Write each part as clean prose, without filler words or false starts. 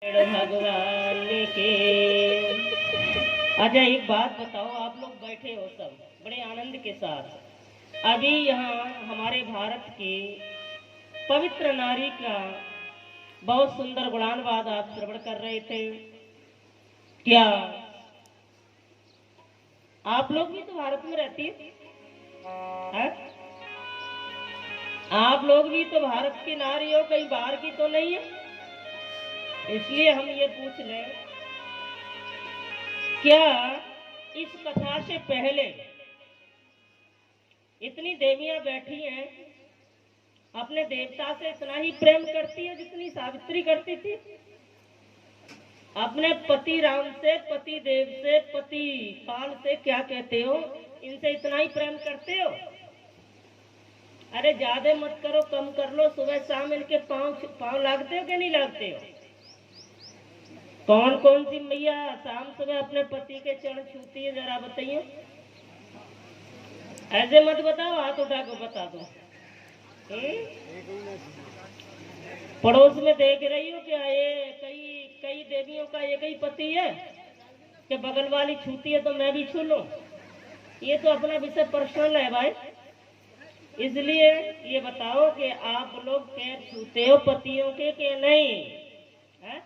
भगवान के। अच्छा एक बात बताओ, आप लोग बैठे हो सब बड़े आनंद के साथ, अभी यहाँ हमारे भारत की पवित्र नारी का बहुत सुंदर गुणानुवाद आप श्रवण कर रहे थे। क्या आप लोग भी तो भारत में रहती है? आप लोग भी तो भारत की नारी हो, कहीं बाहर की तो नहीं है? इसलिए हम ये पूछ लें, क्या इस कथा से पहले इतनी देवियां बैठी हैं, अपने देवता से इतना ही प्रेम करती है जितनी सावित्री करती थी? अपने पति राम से, पति देव से, पति पाल से क्या कहते हो, इनसे इतना ही प्रेम करते हो? अरे ज्यादा मत करो, कम कर लो। सुबह शाम इनके पाँव लागते हो कि नहीं लागते हो? कौन कौन सी मैया शाम सुबह अपने पति के चरण छूती है, जरा बताइए। ऐसे मत बताओ, हाथ उठा के बता दो। पड़ोस में देख रही हो क्या, ये कई देवियों का एक ही पति है कि बगल वाली छूती है तो मैं भी छू लूं? ये तो अपना विषय पर्सनल है भाई। इसलिए ये बताओ कि आप लोग पैर छूते हो पतियों के नहीं है?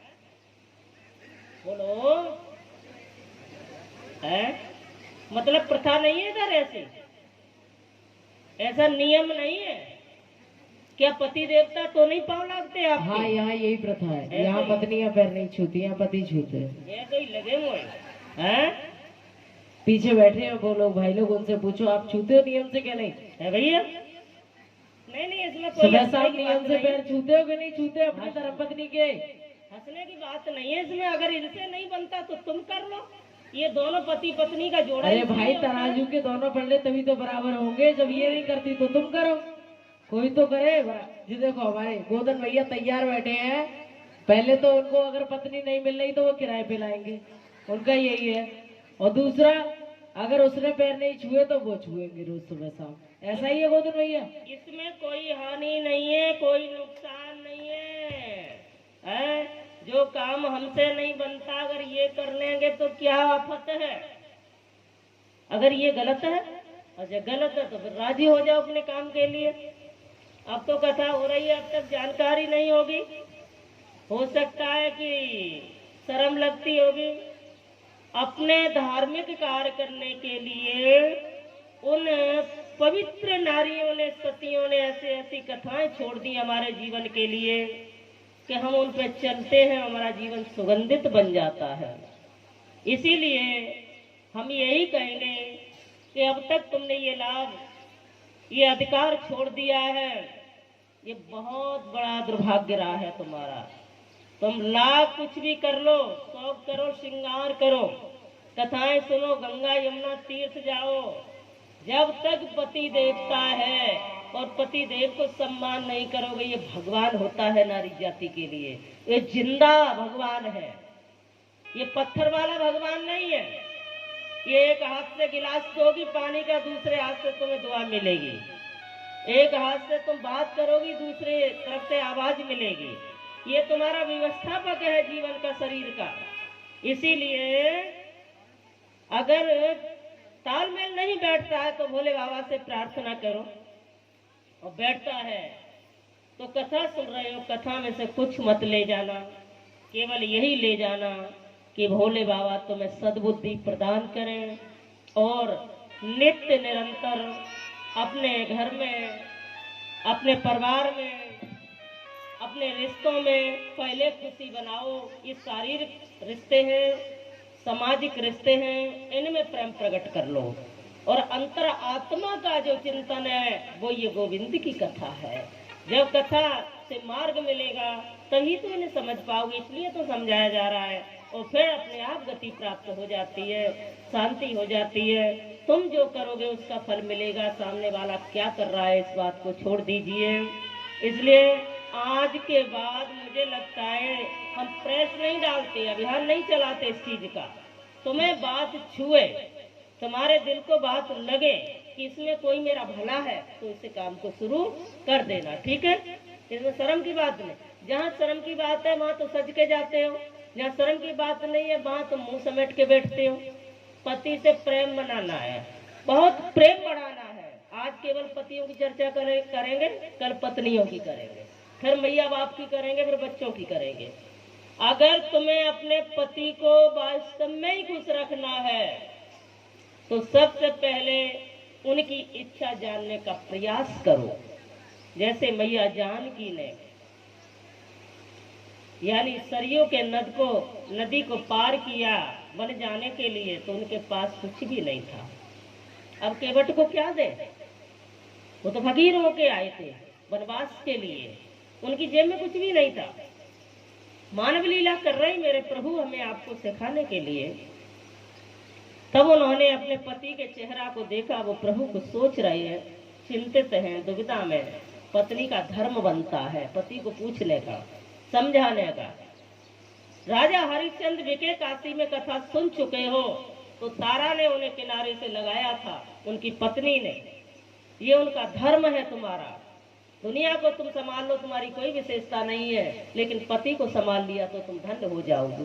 बोलो है? मतलब प्रथा नहीं है इधर, ऐसा नियम नहीं है। क्या पति देवता तो नहीं पाँव लागते आप? हाँ, यहाँ यही प्रथा है। यहाँ पत्नियां पैर नहीं छूती, यहाँ पति छूते हैं। ये कोई लगे मुझे हैं? पीछे बैठे हैं वो लोग, भाई लोग, उनसे पूछो आप छूते हो नियम से क्या? नहीं है भैया? नहीं, इसमें कोई सुबह शाम नियम से पैर छूते हो कि नहीं छूते अपनी धर्मपत्नी के? हंसने की बात नहीं है इसमें। अगर इनसे नहीं बनता तो तुम कर लो। ये दोनों पति पत्नी का जोड़ा। अरे भाई, तराजू के दोनों पल्ले तभी तो बराबर होंगे। जब ये नहीं करती तो तुम करो, कोई तो करे। जी देखो, हमारे गोदन भैया तैयार बैठे हैं। पहले तो उनको अगर पत्नी नहीं मिल रही तो वो किराए पे लाएंगे, उनका यही है। और दूसरा, अगर उसने पैर नहीं छुए तो वो छुएंगे रोज सुबह शाम। ऐसा ही है गोदन भैया। इसमें कोई हानि नहीं है, कोई नुकसान नहीं है? जो काम हमसे नहीं बनता अगर ये कर लेंगे तो क्या आफत है? अगर ये गलत है, अच्छा गलत है तो फिर राजी हो जाओ अपने काम के लिए। अब तो कथा हो रही है, अब तक जानकारी नहीं होगी, हो सकता है कि शर्म लगती होगी। अपने धार्मिक कार्य करने के लिए उन पवित्र नारियों ने, सतियों ने ऐसे ऐसी कथाएं छोड़ दी हमारे जीवन के लिए कि हम उन पे चलते हैं, हमारा जीवन सुगंधित बन जाता है। इसीलिए हम यही कहेंगे कि अब तक तुमने ये लाभ, ये अधिकार छोड़ दिया है, ये बहुत बड़ा दुर्भाग्य रहा है तुम्हारा। तुम लाख कुछ भी कर लो, शौक करो, श्रृंगार करो, कथाएं सुनो, गंगा यमुना तीर्थ जाओ, जब तक पति देवता है और पति देव को सम्मान नहीं करोगे, ये भगवान होता है नारी जाति के लिए, ये जिंदा भगवान है, ये पत्थर वाला भगवान नहीं है। ये एक हाथ से गिलास दोगी पानी का, दूसरे हाथ से तुम्हें दुआ मिलेगी। एक हाथ से तुम बात करोगी, दूसरे तरफ से आवाज मिलेगी। ये तुम्हारा व्यवस्थापक है जीवन का, शरीर का। इसीलिए अगर तालमेल नहीं बैठता है तो भोले बाबा से प्रार्थना करो, और बैठता है तो कथा सुन रहे हो, कथा में से कुछ मत ले जाना, केवल यही ले जाना कि भोले बाबा तुम्हें सद्बुद्धि प्रदान करें और नित्य निरंतर अपने घर में, अपने परिवार में, अपने रिश्तों में पहले खुशी बनाओ। ये शारीरिक रिश्ते हैं, सामाजिक रिश्ते हैं, इनमें प्रेम प्रकट कर लो। और अंतर आत्मा का जो चिंतन है वो ये गोविंद की कथा है। जब कथा से मार्ग मिलेगा तभी तो इन्हें समझ पाओगे, इसलिए तो समझाया जा रहा है। और फिर अपने आप गति प्राप्त हो जाती है, शांति हो जाती है। तुम जो करोगे उसका फल मिलेगा, सामने वाला क्या कर रहा है इस बात को छोड़ दीजिए। इसलिए आज के बाद मुझे लगता है हम प्रेस नहीं डालते, अभियान नहीं चलाते इस चीज का। तुम्हें बात छुए, तुम्हारे दिल को बात लगे कि इसमें कोई मेरा भला है, तो इसे काम को शुरू कर देना, ठीक है? इसमें शर्म की बात नहीं। जहाँ शर्म की बात है वहां तो सज के जाते हो, जहाँ शर्म की बात नहीं है वहां तो मुंह समेट के बैठते हो। पति से प्रेम बनाना है, बहुत प्रेम बढ़ाना है। आज केवल पतियों की चर्चा करेंगे, कल पत्नियों की करेंगे, फिर मैया बाप की करेंगे, फिर बच्चों की करेंगे। अगर तुम्हें अपने पति को वास्तव में ही खुश रखना है तो सबसे पहले उनकी इच्छा जानने का प्रयास करो। जैसे मैया जानकी ने यानी सरयू के नदी को पार किया बन जाने के लिए, तो उनके पास कुछ भी नहीं था। अब केवट को क्या दे, वो तो फकीर होके आए थे वनवास के लिए, उनकी जेब में कुछ भी नहीं था। मानव लीला कर रही मेरे प्रभु हमें आपको सिखाने के लिए। तब उन्होंने अपने पति के चेहरा को देखा, वो प्रभु को सोच रहे हैं, चिंतित हैं, दुविधा में। पत्नी का धर्म बनता है पति को पूछने का, समझाने का। राजा हरिश्चंद्र विके काशी में कथा सुन चुके हो, तो तारा ने उन्हें किनारे से लगाया था, उनकी पत्नी ने। ये उनका धर्म है तुम्हारा। दुनिया को तुम संभाल लो, तुम्हारी कोई विशेषता नहीं है, लेकिन पति को संभाल लिया तो तुम धन्य हो जाओगे।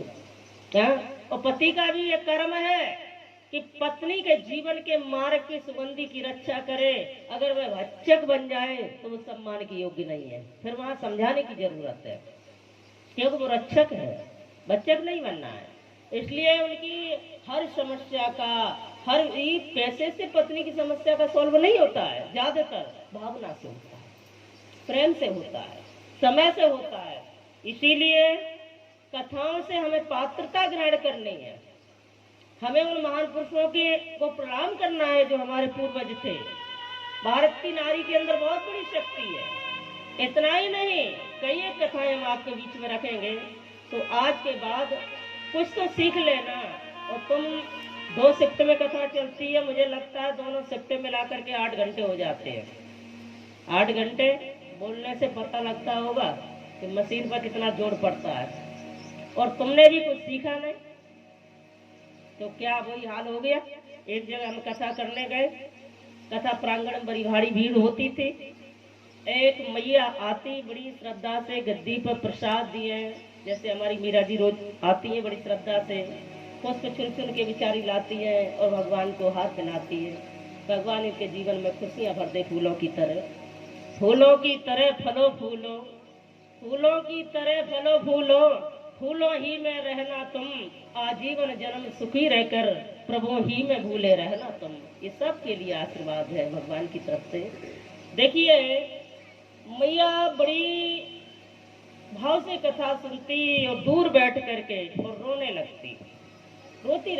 क्या? और पति का भी ये कर्म है कि पत्नी के जीवन के मार्ग की सुगंधी की रक्षा करे। अगर वह भक्षक बन जाए तो वो सम्मान की योग्य नहीं है, फिर वहां समझाने की जरूरत है, क्योंकि वो रक्षक है, भक्षक नहीं बनना है। इसलिए उनकी हर समस्या का, हर पैसे से पत्नी की समस्या का सॉल्व नहीं होता है, ज्यादातर भावना से होता है, प्रेम से होता है, समय से होता है। इसीलिए कथाओं से हमें पात्रता ग्रहण करनी है, हमें उन महान पुरुषों को प्रणाम करना है जो हमारे पूर्वज थे। भारत की नारी के अंदर बहुत बड़ी शक्ति है। इतना ही नहीं, कई एक कथाएं हम आपके बीच में रखेंगे, तो आज के बाद कुछ तो सीख लेना। और तुम 2 शिफ्ट में कथा चलती है, मुझे लगता है दोनों शिफ्ट मिला करके 8 घंटे हो जाते हैं। 8 घंटे बोलने से पता लगता होगा कि मशीन पर कितना जोर पड़ता है। और तुमने भी कुछ सीखा नहीं, तो क्या वही हाल हो गया। एक जगह हम कथा करने गए, कथा प्रांगण में बड़ी भारी भीड़ होती थी। एक मैया आती बड़ी श्रद्धा से, गद्दी पर प्रसाद दिए, जैसे हमारी मीरा जी रोज आती है बड़ी श्रद्धा से, पुष्प चुन चुन के बिचारी लाती है और भगवान को हाथ मिलाती है। भगवान इनके जीवन में खुशियां भर दे, फूलों की तरह, फूलों की तरह फलो फूलो, फूलों की तरह फलो फूलो, फूलों ही में रहना तुम, आजीवन जन्म सुखी रहकर प्रभु ही में भूले रहना तुम। ये सब के लिए आशीर्वाद है भगवान की तरफ से। देखिए मैया बड़ी भाव से कथा सुनती और दूर बैठ करके और रोने लगती, रोती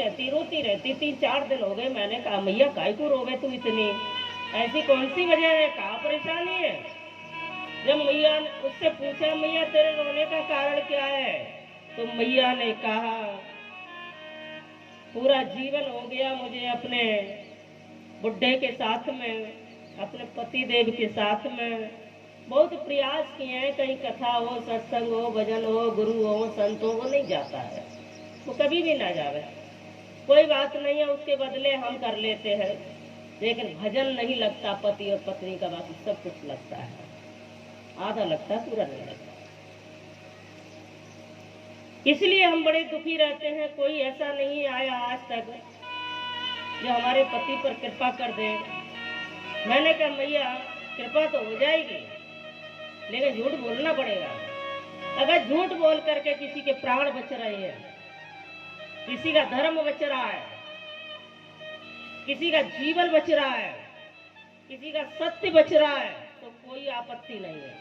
रहती। 3-4 दिन हो गए, मैंने कहा मैया काय को रोवे तू इतनी, ऐसी कौन सी वजह है, कहाँ परेशानी है। जब मैया ने उससे पूछा मैया तेरे रोने का कारण क्या है, तो मैया ने कहा पूरा जीवन हो गया मुझे अपने बुढ़े के साथ में, अपने पति देव के साथ में बहुत प्रयास किए हैं, कहीं कथा हो, सत्संग हो, भजन हो, गुरु हो, संत हो, वो नहीं जाता है, वो कभी भी ना जावे। कोई बात नहीं है, उसके बदले हम कर लेते हैं, लेकिन भजन नहीं लगता पति और पत्नी का, बाकी सब कुछ लगता है, आधा लगता है, पूरा नहीं लगता। इसलिए हम बड़े दुखी रहते हैं। कोई ऐसा नहीं आया आज तक जो हमारे पति पर कृपा कर दे। मैंने कहा मैया कृपा तो हो जाएगी, लेकिन झूठ बोलना पड़ेगा। अगर झूठ बोल करके किसी के प्राण बच रहे हैं, किसी का धर्म बच रहा है, किसी का जीवन बच रहा है, किसी का सत्य बच रहा है, तो कोई आपत्ति नहीं है,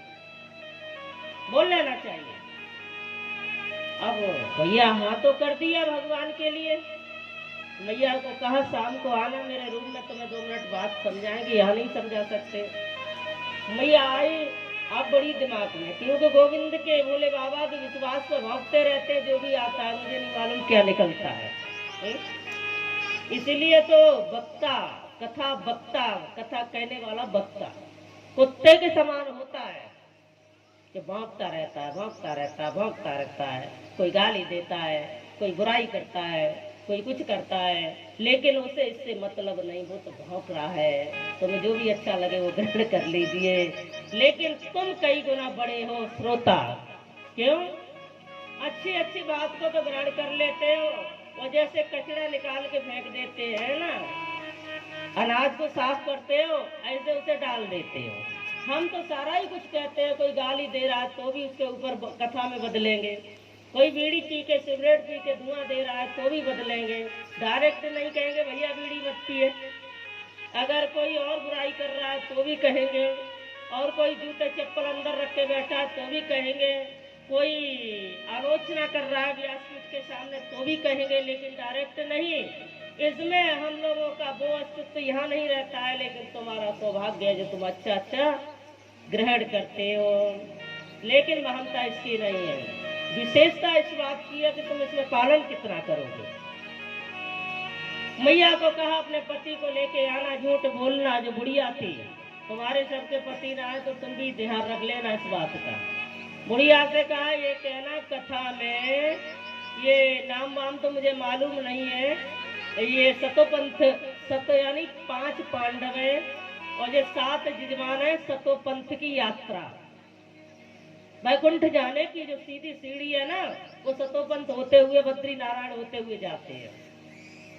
बोल लेना चाहिए। अब भैया हाँ तो कर दिया भगवान के लिए। मैया को कहा शाम को आना मेरे रूम में, तुम्हें 2 मिनट बात समझाएंगे, यहाँ नहीं समझा सकते। मैया आई, आप बड़ी दिमाग में, क्योंकि गोविंद के बोले बाबा के विश्वास पर भागते रहते, जो भी आता है मुझे नहीं मालूम क्या निकलता है। इसीलिए तो वक्ता, कथा वक्ता, कथा कहने वाला वक्ता कुत्ते के समान होता है कि भौंकता रहता है, भौंकता रहता है, भौंकता रहता है। कोई गाली देता है, कोई बुराई करता है, कोई कुछ करता है, लेकिन उसे इससे मतलब नहीं, वो तो भौंक रहा है। तुम्हें जो भी अच्छा लगे वो ग्रहण कर लीजिए, लेकिन तुम कई गुना बड़े हो श्रोता, क्यों? अच्छी अच्छी बात को तो ग्रहण कर लेते हो, और जैसे कचरा निकाल के फेंक देते हैं ना, अनाज को साफ करते हो ऐसे उसे डाल देते हो। हम तो सारा ही कुछ कहते हैं, कोई गाली दे रहा है तो भी उसके ऊपर कथा में बदलेंगे, कोई बीड़ी पी के सिगरेट पी के धुआं दे रहा है तो भी बदलेंगे। डायरेक्ट नहीं कहेंगे भैया बीड़ी मत पिए। अगर कोई और बुराई कर रहा है तो भी कहेंगे, और कोई जूते चप्पल अंदर रख के बैठा है तो भी कहेंगे, कोई आलोचना कर रहा है व्यासपीठ के सामने तो भी कहेंगे, लेकिन डायरेक्ट नहीं। इसमें हम लोगों का वो अस्तित्व यहाँ नहीं रहता है, लेकिन तुम्हारा सौभाग्य है जो तुम अच्छा अच्छा ग्रहण करते हो। लेकिन महानता इसकी नहीं है, विशेषता इस बात की है कि तुम इसमें पालन कितना करोगे। मैया को कहा अपने पति को लेके आना, झूठ बोलना। जो बुढ़िया थी, तुम्हारे सबके पति ना आए तो तुम भी ध्यान रख लेना इस बात का। बुढ़िया से कहा ये कहना कथा में, ये नाम वाम तो मुझे मालूम नहीं है, ये सतोपंथ, सतो यानी 5 पांडव है और ये 7 यजमान है। सतोपंथ की यात्रा वैकुंठ जाने की जो सीधी सीढ़ी है ना, वो सतोपंथ होते हुए बद्री नारायण होते हुए जाते हैं।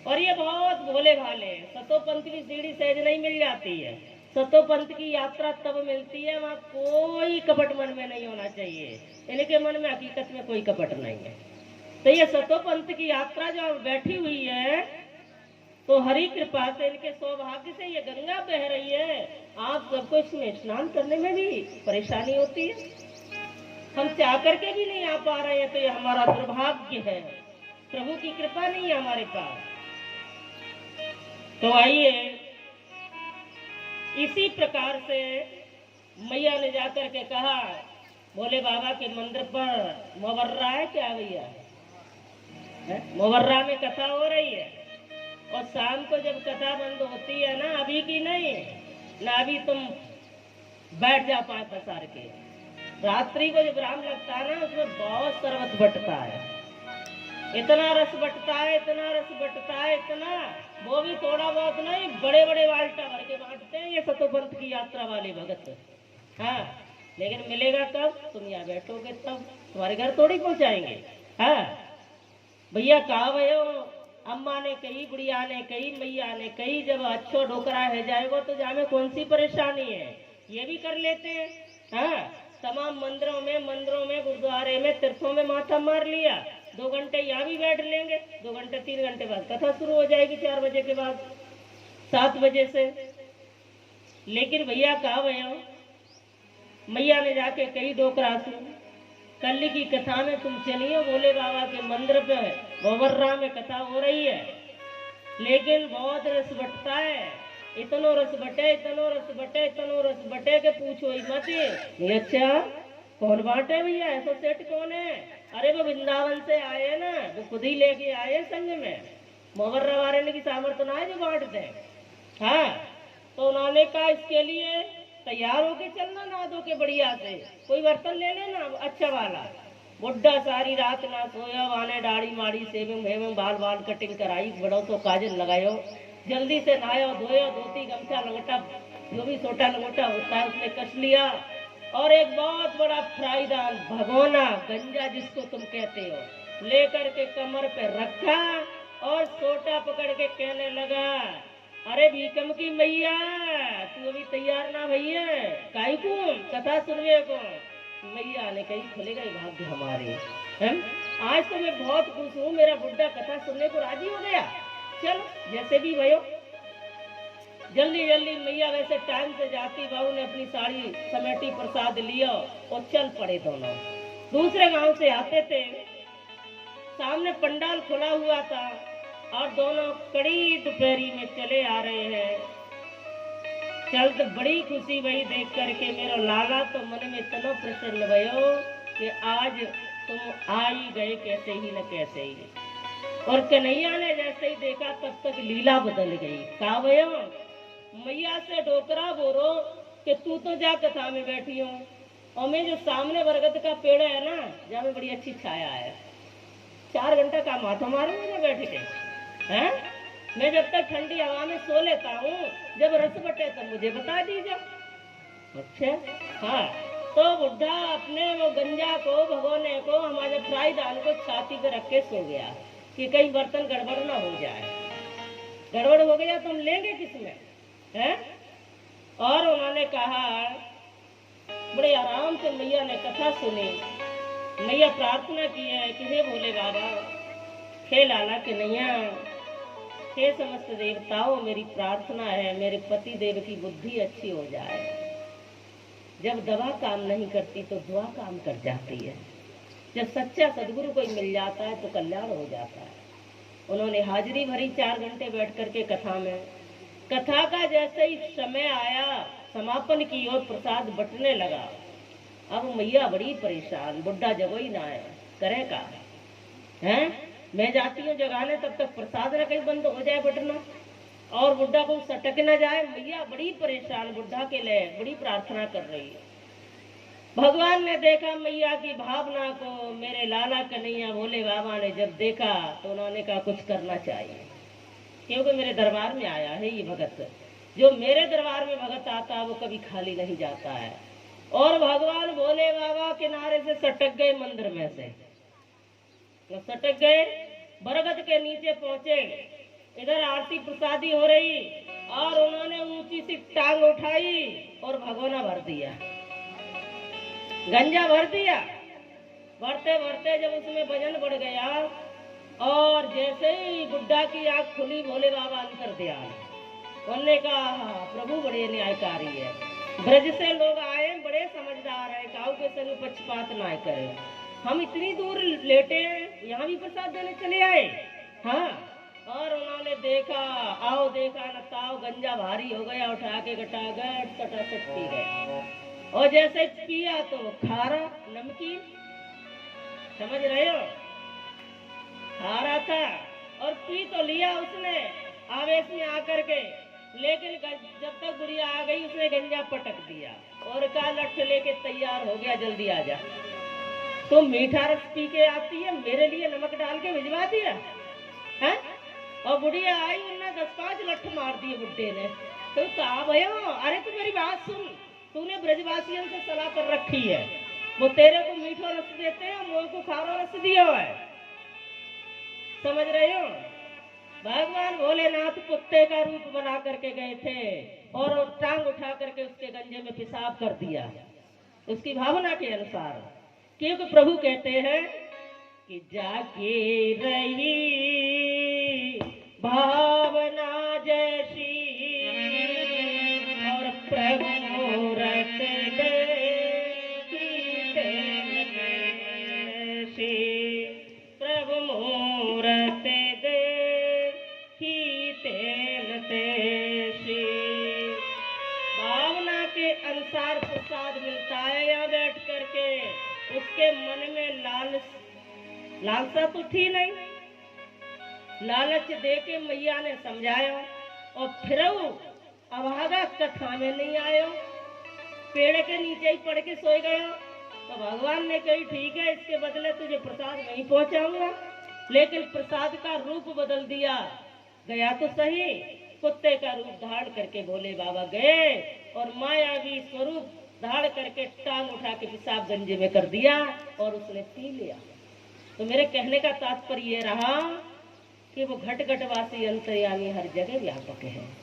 और ये बहुत भोले भाले हैं। सतोपंथ की सीढ़ी सहज नहीं मिल जाती है, सतोपंथ की यात्रा तब मिलती है वहाँ कोई कपट मन में नहीं होना चाहिए। इनके मन में हकीकत में कोई कपट नहीं है। तो ये सतोपंथ की यात्रा जो बैठी हुई है, तो हरि कृपा से इनके सौभाग्य से ये गंगा बह रही है। आप सबको इसमें स्नान करने में भी परेशानी होती है, हम चाह करके भी नहीं आ पा रहे हैं, तो ये हमारा दुर्भाग्य है, प्रभु की कृपा नहीं है हमारे पास। तो आइए इसी प्रकार से मैया ने जाकर के कहा, भोले बाबा के मंदिर पर मोवर्रा है क्या भैया? मोवर्रा में कथा हो रही है, और शाम को जब कथा बंद होती है ना, अभी की नहीं ना, अभी तुम बैठ जा 5 पसार के। रात्रि को जब राम लगता है ना, उसमें बहुत शरबत बटता है, इतना रस बटता है, इतना रस बटता है, इतना, वो भी थोड़ा बहुत नहीं, बड़े बड़े बाल्टा भर के बांटते हैं ये सतोपंथ की यात्रा वाले भगत। हाँ, लेकिन मिलेगा कब? तुम यहाँ बैठोगे तब, तुम्हारे घर थोड़ी पहुंचाएंगे। हाँ भैया, कहा भयो, अम्मा ने कही, बुढ़िया ने कही, मैया ने कही, जब अच्छो ढोकरा है जाएगा तो जामे कौन सी परेशानी है, ये भी कर लेते हैं। हाँ, तमाम मंदिरों में गुरुद्वारे में तीर्थों में माथा मार लिया, 2 घंटे यहाँ भी बैठ लेंगे, 2 घंटे 3 घंटे बाद कथा शुरू हो जाएगी, 4 बजे के बाद, 7 बजे से। लेकिन भैया कहा भयो, मैया ने जाके कही डोकरा से, कल की कथा में तुम चलिए भोले बाबा के मंदिर पे, मोवर्रा में कथा हो रही है, लेकिन बहुत रस बटता है, इतनो रस बटे, इतनो रस बटे, इतनो रस बटे के पूछो ही मत। अच्छा कौन बांटे भैया, ऐसा सेठ कौन है? अरे वो वृंदावन से आए ना, वो खुद ही लेके आए संग में, मोवर्रा वाले की सामर्थ्य ना है जो बांट दे। हाँ, तो उन्होंने कहा इसके लिए तैयार होके चलना, ना दो के बढ़िया से, कोई बर्तन ले लेना अच्छा वाला। बुढ़ा सारी रात ना सोया, वाने दाढ़ी माड़ी सेविंग वेविंग बाल बाल कटिंग कराई, बड़ो तो काजल लगायो, जल्दी से नहायो धोयो, धोती गमछा लंगोटा जो भी छोटा लंगोटा होता है उसमें कस लिया, और एक बहुत बड़ा फ्राईदान भगोना गंजा जिसको तुम कहते हो लेकर के कमर पे रखा, और सोटा पकड़ के कहने लगा, अरे भीकम की मैया, तू अभी तैयार ना भैया, काई को कथा सुनने को? मैया ने कही खुलेगा ही भाग्य हमारे, आज तो मैं बहुत खुश हूँ, मेरा बुढ़ा कथा सुनने को राजी हो गया, चलो जैसे भी भयो। जल्दी जल्दी मैया वैसे टाइम से जाती, बहू ने अपनी साड़ी समेटी, प्रसाद लिया और चल पड़े दोनों। दूसरे गांव से आते थे, सामने पंडाल खुला हुआ था, और दोनों कड़ी दोपहरी में चले आ रहे हैं। चल तो बड़ी खुशी भई देख करके, मेरा लाला तो मन में इतना प्रसन्न भयो कि आज तुम आ ही गए कैसे ही न कैसे ही। और कन्हैया ने जैसे ही देखा तब तक लीला बदल गई। कहा भयो, मैया से डोकरा बोलो कि तू तो जा कथा में बैठी हो, और मैं जो सामने बरगद का पेड़ है ना, जहाँ में बड़ी अच्छी छाया है, 4 घंटा का माथा मारूंगा बैठ के, हैं? मैं जब तक ठंडी हवा में सो लेता हूँ, जब रस बटे तब मुझे बता दीजिए। अच्छा हाँ, तो बुढ़ा अपने वो गंजा को भगोने को हमारे फ्राईदान को छाती पे रख के सो गया कि कहीं बर्तन गड़बड़ ना हो जाए। गड़बड़ हो गया तो हम लेंगे किसमें, हैं? और उन्होंने कहा, बड़े आराम से मैया ने कथा सुनी। मैया प्रार्थना की है कि हे भोले बाबा, हे लाला के नैया, हे समस्त देवताओं, मेरी प्रार्थना है मेरे पति देव की बुद्धि अच्छी हो जाए। जब दवा काम नहीं करती तो दुआ काम कर जाती है। जब सच्चा सदगुरु कोई मिल जाता है तो कल्याण हो जाता है। उन्होंने हाजिरी भरी 4 घंटे बैठ करके कथा में। कथा का जैसे ही समय आया समापन की ओर प्रसाद बटने लगा। अब मैया बड़ी परेशान, बुढ़ा जगो ही ना है, करे का हैं? मैं जाती हूँ जगाने, तब तक प्रसाद न कहीं बंद हो जाए बटना और बुढ़ा को सटक न जाए। मैया बड़ी परेशान, बुढ़ा के लिए बड़ी प्रार्थना कर रही है। भगवान ने देखा मैया की भावना को, मेरे लाला कन्हैया भोले बाबा ने जब देखा तो उन्होंने कहा कुछ करना चाहिए, क्योंकि मेरे दरबार में आया है ये भगत। जो मेरे दरबार में भगत आता है वो कभी खाली नहीं जाता है। और भगवान भोले बाबा किनारे से सटक गए मंदिर में से, तो सटक गए, बरगद के नीचे पहुंचे। इधर आरती प्रसादी हो रही और उन्होंने ऊंची सी टांग उठाई और भगोना भर दिया, गंजा भर दिया। भरते भरते जब उसमें वजन बढ़ गया और जैसे ही बुड्ढा की आंख खुली, भोले बाबा अंतर दिया। उन्होंने कहा प्रभु बड़े न्यायकारी है, ब्रज से लोग आए बड़े समझदार है, काऊ के संग पक्षपात ना करे। हम इतनी दूर लेटे हैं, यहाँ भी प्रसाद देने चले आए। हाँ, और उन्होंने देखा, आओ देखा न ताओ, गंजा भारी हो गया, उठा के गटागट सटासट पी गए। और जैसे पिया तो खारा नमकीन, समझ रहे हो, खारा था और पी तो लिया उसने आवेश में आकर के, लेकिन जब तक बुढ़िया आ गई उसने गंजा पटक दिया और कहा लठ लेके तैयार हो गया, जल्दी आ जा। तो मीठा रस पी के आती है, मेरे लिए नमक डाल के भिजवा दिया है। और बुढ़िया आई, उन्होंने 10-5 लठ मार दिए बुड्ढे ने। तो कहा भयो, अरे तू मेरी बात सुन, तूने ब्रजवासियों से सलाह कर रखी है, वो तेरे को मीठा रस देते हैं, मोर को खारा रस दिया हुआ है, समझ रहे हो। भगवान भोलेनाथ कुत्ते का रूप बना करके गए थे और टांग उठा करके उसके गंजे में पेशाब कर दिया उसकी भावना के अनुसार। क्योंकि प्रभु कहते हैं कि जाके रही भावना जैसी और प्रभु मूरत देखी, प्रभु मूरत भावना के अनुसार प्रसाद मिलता है। यहाँ बैठ करके उसके मन में लालसा तो थी नहीं, लालच दे के मैया ने समझाया और फिर अभागा कथा में नहीं आयो, पेड़ के नीचे ही पड़ के सोए गया। तो भगवान ने कही ठीक है, इसके बदले तुझे प्रसाद नहीं पहुंचाऊंगा। लेकिन प्रसाद का रूप बदल दिया, गया तो सही, कुत्ते का रूप धारण करके भोले बाबा गए और मायावी स्वरूप धारण करके टांग उठा के पेशाब गंजे में कर दिया और उसने पी लिया। तो मेरे कहने का तात्पर्य ये रहा कि वो घट घटवासी अंतर्यामी हर जगह व्यापक है।